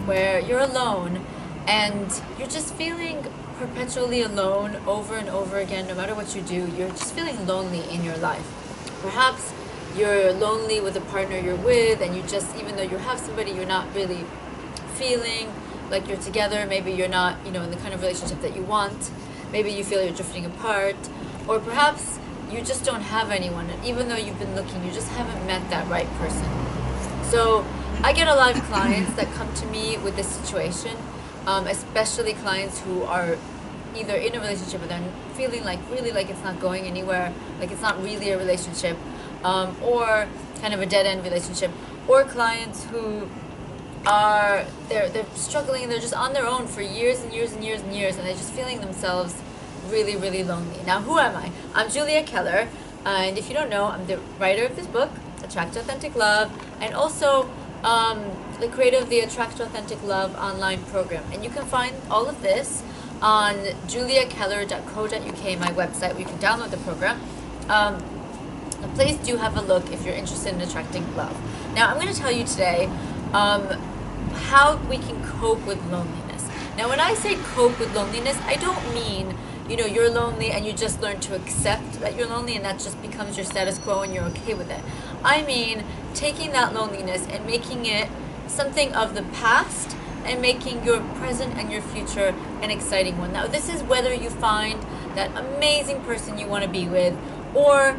where you're alone and you're just feeling perpetually alone over and over again, no matter what you do, you're just feeling lonely in your life. Perhaps you're lonely with the partner you're with, and you just, even though you have somebody, you're not really feeling like you're together. Maybe you're not, in the kind of relationship that you want. Maybe you feel you're drifting apart. Or perhaps you just don't have anyone, and even though you've been looking, you just haven't met that right person. So I get a lot of clients that come to me with this situation, especially clients who are either in a relationship but they're feeling really like it's not going anywhere, like it's not really a relationship, or kind of a dead-end relationship, or clients who are they're struggling and they're just on their own for years and years and years and years, and they're just feeling themselves really lonely. Now, who am I? I'm Julia Keller, and if you don't know, I'm the writer of this book, Attract Authentic Love, and also the creator of the Attract Authentic Love online program. And you can find all of this on juliakeller.co.uk, my website, where you can download the program. Please do have a look if you're interested in attracting love. Now, I'm going to tell you today how we can cope with loneliness. Now, when I say cope with loneliness, I don't mean, you're lonely and you just learn to accept that you're lonely and that just becomes your status quo and you're okay with it. I mean taking that loneliness and making it something of the past and making your present and your future an exciting one. Now, this is whether you find that amazing person you want to be with, or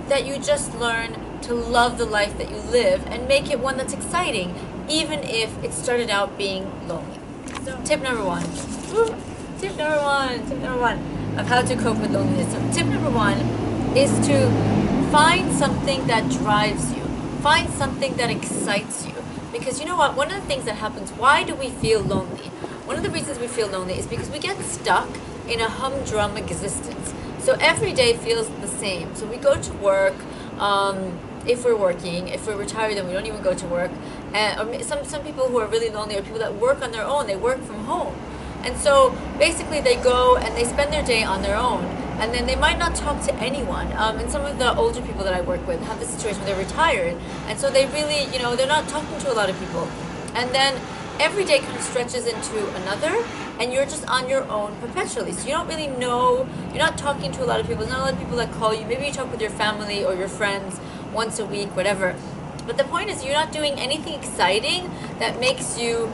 that you just learn to love the life that you live and make it one that's exciting, even if it started out being lonely. So, tip number one of how to cope with loneliness. So tip number one is to find something that drives you. Find something that excites you. Because you know what? One of the things that happens, why do we feel lonely? One of the reasons we feel lonely is because we get stuck in a humdrum existence. So every day feels the same. So we go to work, if we're working. If we're retired, then we don't even go to work. Or some people who are really lonely are people that work on their own. They work from home. And so basically they go and they spend their day on their own, and then they might not talk to anyone. And some of the older people that I work with have this situation where they're retired, and so they really, they're not talking to a lot of people. And then every day kind of stretches into another, and you're just on your own perpetually. So you don't really know, you're not talking to a lot of people. There's not a lot of people that call you. Maybe you talk with your family or your friends once a week, whatever. But the point is, you're not doing anything exciting that makes you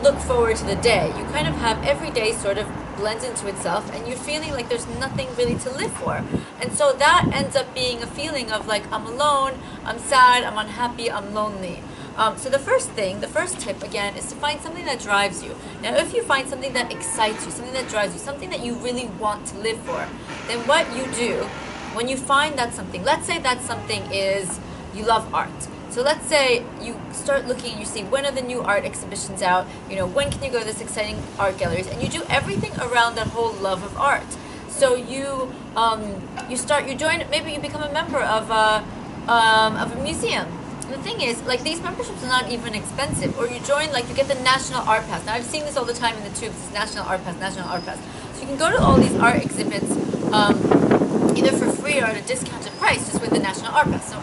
look forward to the day. You kind of have every day sort of blends into itself, and you're feeling like there's nothing really to live for. And so that ends up being a feeling of I'm alone, I'm sad, I'm unhappy, I'm lonely. So the first tip again, is to find something that drives you. Now, if you find something that excites you, something that drives you, something that you really want to live for, then what you do when you find that something, let's say that something is you love art. So let's say you start looking and you see, when are the new art exhibitions out? When can you go to this exciting art galleries? And you do everything around that whole love of art. So you join, maybe you become a member of a museum. And the thing is, these memberships are not even expensive. Or you join, you get the National Art Pass. Now, I've seen this all the time in the tubes, this National Art Pass, National Art Pass. So you can go to all these art exhibits, either for free or at a discounted price, just with the National Art Pass. So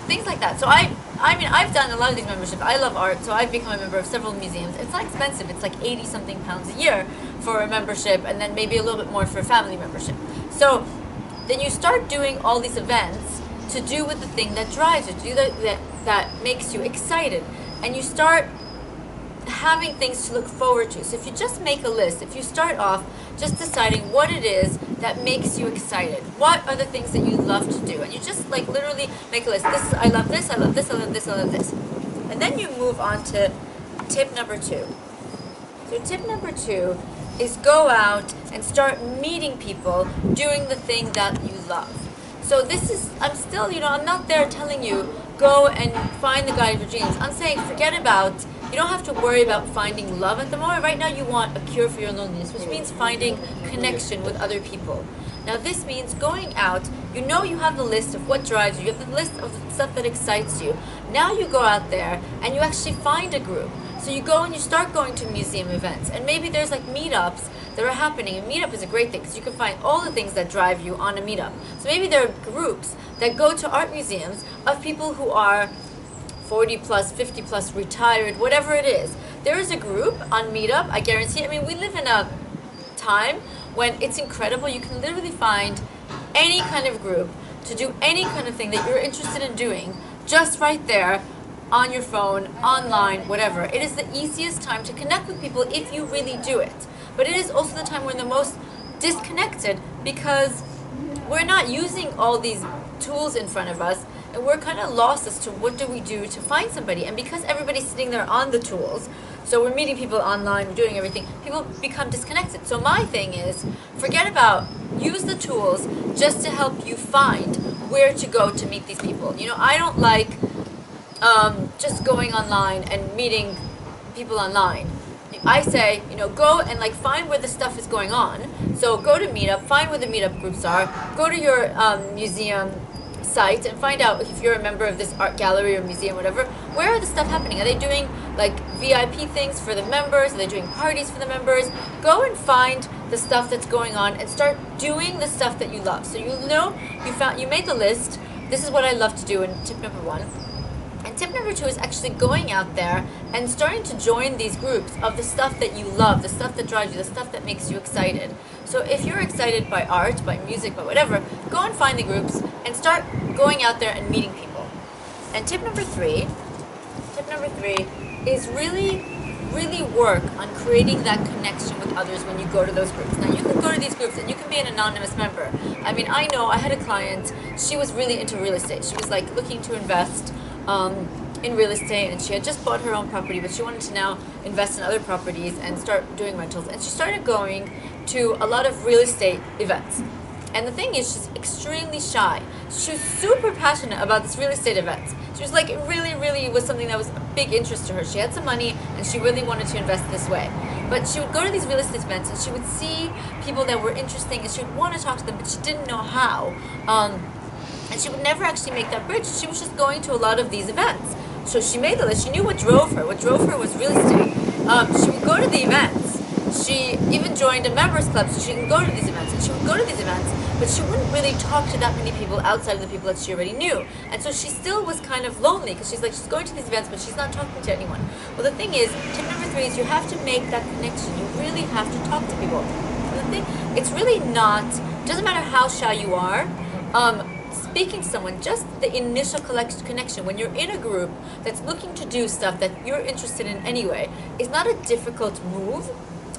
things like that. So I've done a lot of these memberships. I love art, so I've become a member of several museums. It's not expensive. It's 80-something pounds a year for a membership, and then maybe a little bit more for a family membership. So then you start doing all these events to do with the thing that drives you, to do that makes you excited, and you start having things to look forward to. So if you just make a list, if you start off just deciding what it is that makes you excited, what are the things that you love to do, and you just literally make a list. I love this, I love this, I love this, I love this. And then you move on to tip number two. So tip number two is go out and start meeting people doing the thing that you love. So I'm not there telling you go and find the guy of your dreams. I'm saying forget about, you don't have to worry about finding love at the moment. Right now you want a cure for your loneliness, which means finding connection with other people. Now this means going out, you have the list of what drives you, you have the list of the stuff that excites you. Now you go out there and you actually find a group. So you go and you start going to museum events, and maybe there's meetups that are happening. A meetup is a great thing because you can find all the things that drive you on a meetup. So maybe there are groups that go to art museums of people who are 40 plus, 50 plus, retired, whatever it is. there is a group on Meetup, I guarantee. I mean, we live in a time when it's incredible. You can literally find any kind of group to do any kind of thing that you're interested in doing just right there on your phone, online, whatever. It is the easiest time to connect with people if you really do it. But it is also the time we're the most disconnected because we're not using all these tools in front of us, and we're kind of lost as to what do we do to find somebody. And because everybody's sitting there on the tools, so we're meeting people online, we're doing everything, people become disconnected. So my thing is, forget about, use the tools just to help you find where to go to meet these people. You know, I don't like just going online and meeting people online. I say, you know, go and like find where the stuff is going on. So go to Meetup, find where the Meetup groups are, go to your museum site and find out if you're a member of this art gallery or museum, whatever, where are the stuff happening? Are they doing like VIP things for the members? Are they doing parties for the members? Go and find the stuff that's going on and start doing the stuff that you love. So you know you made the list. This is what I love to do in tip number 1. And tip number 2 is actually going out there and starting to join these groups of the stuff that you love, the stuff that drives you, the stuff that makes you excited. So if you're excited by art, by music, by whatever, go and find the groups and start going out there and meeting people. And tip number 3 is really work on creating that connection with others when you go to those groups. Now you can go to these groups and you can be an anonymous member. I mean, I know I had a client, she was really into real estate. She was like looking to invest in real estate, and she had just bought her own property, but she wanted to now invest in other properties and start doing rentals. And she started going to a lot of real estate events. And the thing is, she's extremely shy. She was super passionate about this real estate events. She was like, it really was something that was a big interest to her. She had some money and she really wanted to invest this way. But she would go to these real estate events and she would see people that were interesting and she would want to talk to them, but she didn't know how. And she would never actually make that bridge. She was just going to a lot of these events. So she made the list. She knew what drove her. What drove her was real estate. She would go to the events. She even joined a members club so she can go to these events. And she would go to these events, but she wouldn't really talk to that many people outside of the people that she already knew. And so she still was kind of lonely because she's going to these events, but she's not talking to anyone. Well, the thing is, tip number 3 is you have to make that connection. You really have to talk to people. And the thing, it's really not, doesn't matter how shy you are, speaking to someone, just the initial connection when you're in a group that's looking to do stuff that you're interested in anyway is not a difficult move.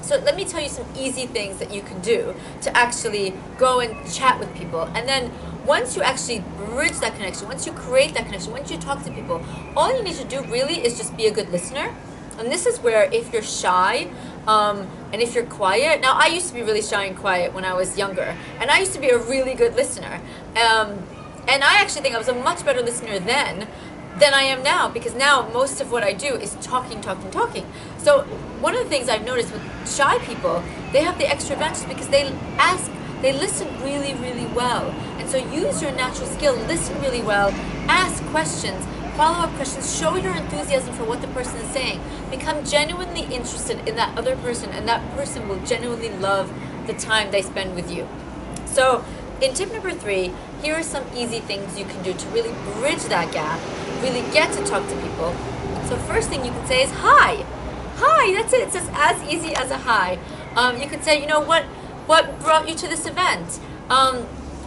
So let me tell you some easy things that you can do to actually go and chat with people. And then once you actually bridge that connection, once you create that connection, once you talk to people, all you need to do really is just be a good listener. And this is where if you're shy, and if you're quiet, now I used to be really shy and quiet when I was younger, and I used to be a really good listener. And I actually think I was a much better listener then than I am now, because now most of what I do is talking. So one of the things I've noticed with shy people, they have the extra advantage because they listen really well. And so use your natural skill, listen really well, ask questions, follow-up questions, show your enthusiasm for what the person is saying. Become genuinely interested in that other person, and that person will genuinely love the time they spend with you. So in tip number 3, here are some easy things you can do to really bridge that gap, really get to talk to people. So first thing you can say is hi. Hi, that's it. It's just as easy as a hi. You could say, you know, what brought you to this event?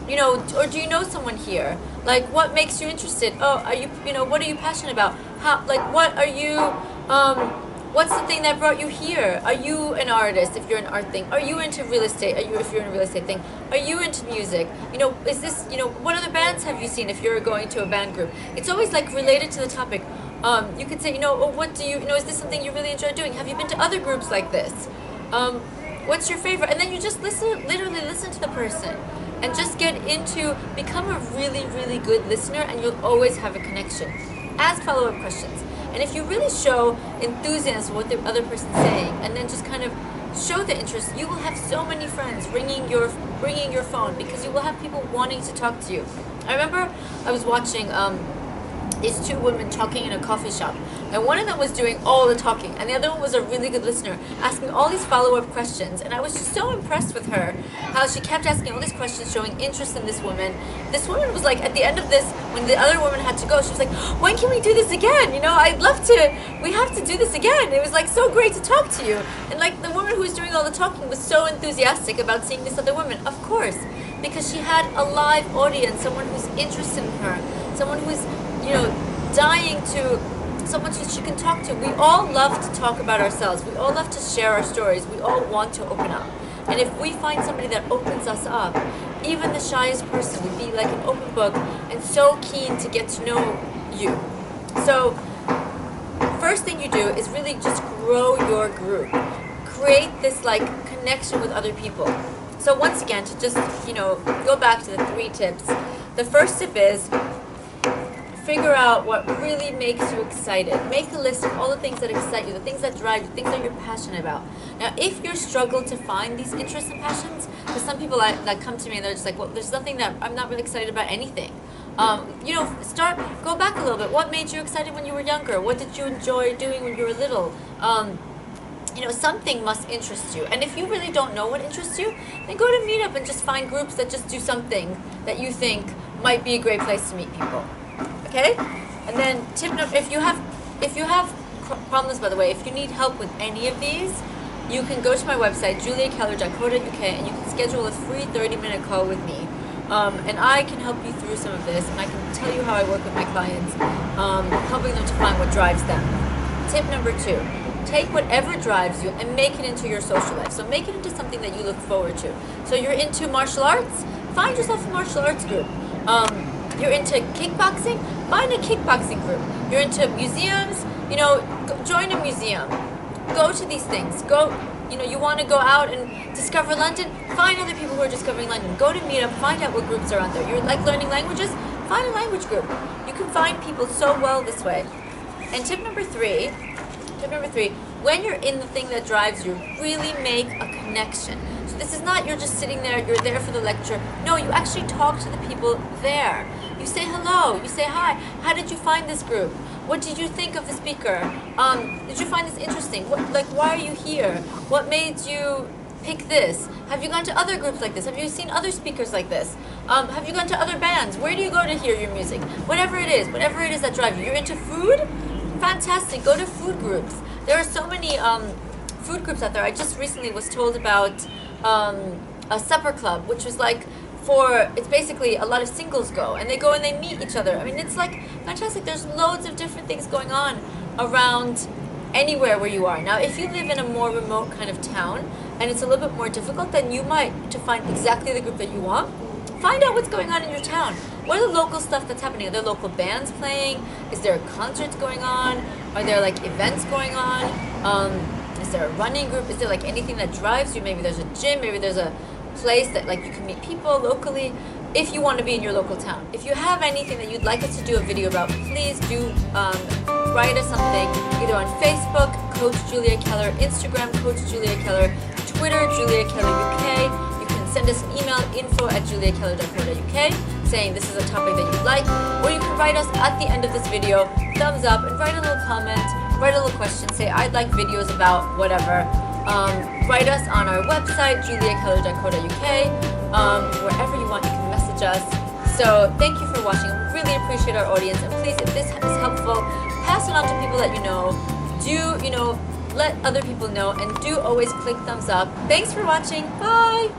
You know, or do you know someone here? Like, what makes you interested? Oh, are you, you know, what are you passionate about? How, like, what are you, what's the thing that brought you here? Are you an artist if you're an art thing? Are you into real estate? If you're in a real estate thing? Are you into music? You know, is this, you know, what other bands have you seen if you're going to a band group? It's always like related to the topic. You could say, you know, oh, what do you know, is this something you really enjoy doing? Have you been to other groups like this? What's your favorite? And then you just literally listen to the person. And just become a really good listener, and you'll always have a connection. Ask follow-up questions. And if you really show enthusiasm for what the other person's saying, and then just kind of show the interest, you will have so many friends ringing your phone, because you will have people wanting to talk to you. I remember I was watching these 2 women talking in a coffee shop. And one of them was doing all the talking, and the other one was a really good listener, asking all these follow-up questions. And I was just so impressed with her, how she kept asking all these questions, showing interest in this woman. This woman was like, at the end of this, when the other woman had to go, she was like, when can we do this again? You know, I'd love to, we have to do this again. It was like so great to talk to you. And like the woman who was doing all the talking was so enthusiastic about seeing this other woman. Of course, because she had a live audience, someone who's interested in her, someone who's, you know, dying to, someone who she can talk to. We all love to talk about ourselves. We all love to share our stories. We all want to open up. And if we find somebody that opens us up, even the shyest person would be like an open book and so keen to get to know you. So first thing you do is really just grow your group. Create this like connection with other people. So once again, to just, you know, go back to the 3 tips. The first tip is figure out what really makes you excited. Make a list of all the things that excite you, the things that drive you, things that you're passionate about. Now, if you struggle to find these interests and passions, because some people that come to me and they're just like, well, there's nothing that I'm not really excited about anything. You know, go back a little bit. What made you excited when you were younger? What did you enjoy doing when you were little? You know, something must interest you. And if you really don't know what interests you, then go to Meetup and just find groups that just do something that you think might be a great place to meet people. Okay? And then tip number, if you have problems, by the way, if you need help with any of these, you can go to my website, juliakeller.co.uk, and you can schedule a free 30-minute call with me. And I can help you through some of this, and I can tell you how I work with my clients, helping them to find what drives them. Tip number 2, take whatever drives you and make it into your social life. So make it into something that you look forward to. So you're into martial arts? Find yourself a martial arts group. You're into kickboxing? Find a kickboxing group. You're into museums? You know, join a museum. Go to these things. Go, you know, you want to go out and discover London? Find other people who are discovering London. Go to Meetup, find out what groups are out there. You're like learning languages? Find a language group. You can find people so well this way. And tip number 3, when you're in the thing that drives you, really make a connection. So this is not you're just sitting there, you're there for the lecture. No, you actually talk to the people there. You say hello, you say hi. How did you find this group? What did you think of the speaker? Did you find this interesting? Why are you here? What made you pick this? Have you gone to other groups like this? Have you seen other speakers like this? Have you gone to other bands? Where do you go to hear your music? Whatever it is that drives you. You're into food? Fantastic, go to food groups. There are so many food groups out there. I just recently was told about a supper club, which was like it's basically a lot of singles go, and they go and they meet each other. I mean, it's like fantastic. There's loads of different things going on around anywhere where you are. Now, if you live in a more remote kind of town, and it's a little bit more difficult, then you might, to find exactly the group that you want, find out what's going on in your town. What are the local stuff that's happening? Are there local bands playing? Is there concerts going on? Are there like events going on? Is there a running group? Is there like anything that drives you? Maybe there's a gym, maybe there's a place that like you can meet people locally if you want to be in your local town. If you have anything that you'd like us to do a video about, please do write us something, either on Facebook, Coach Julia Keller, Instagram, Coach Julia Keller, Twitter, Julia Keller UK. You can send us an email, info@juliakeller.co.uk, saying this is a topic that you'd like, or you can write us at the end of this video, thumbs up, and write a little comment, write a little question, say I'd like videos about whatever. Write us on our website, juliakeller.co.uk, wherever you want, you can message us. So thank you for watching. We really appreciate our audience, and please, if this is helpful, pass it on to people that you know. Do, let other people know, and do always click thumbs up. Thanks for watching. Bye!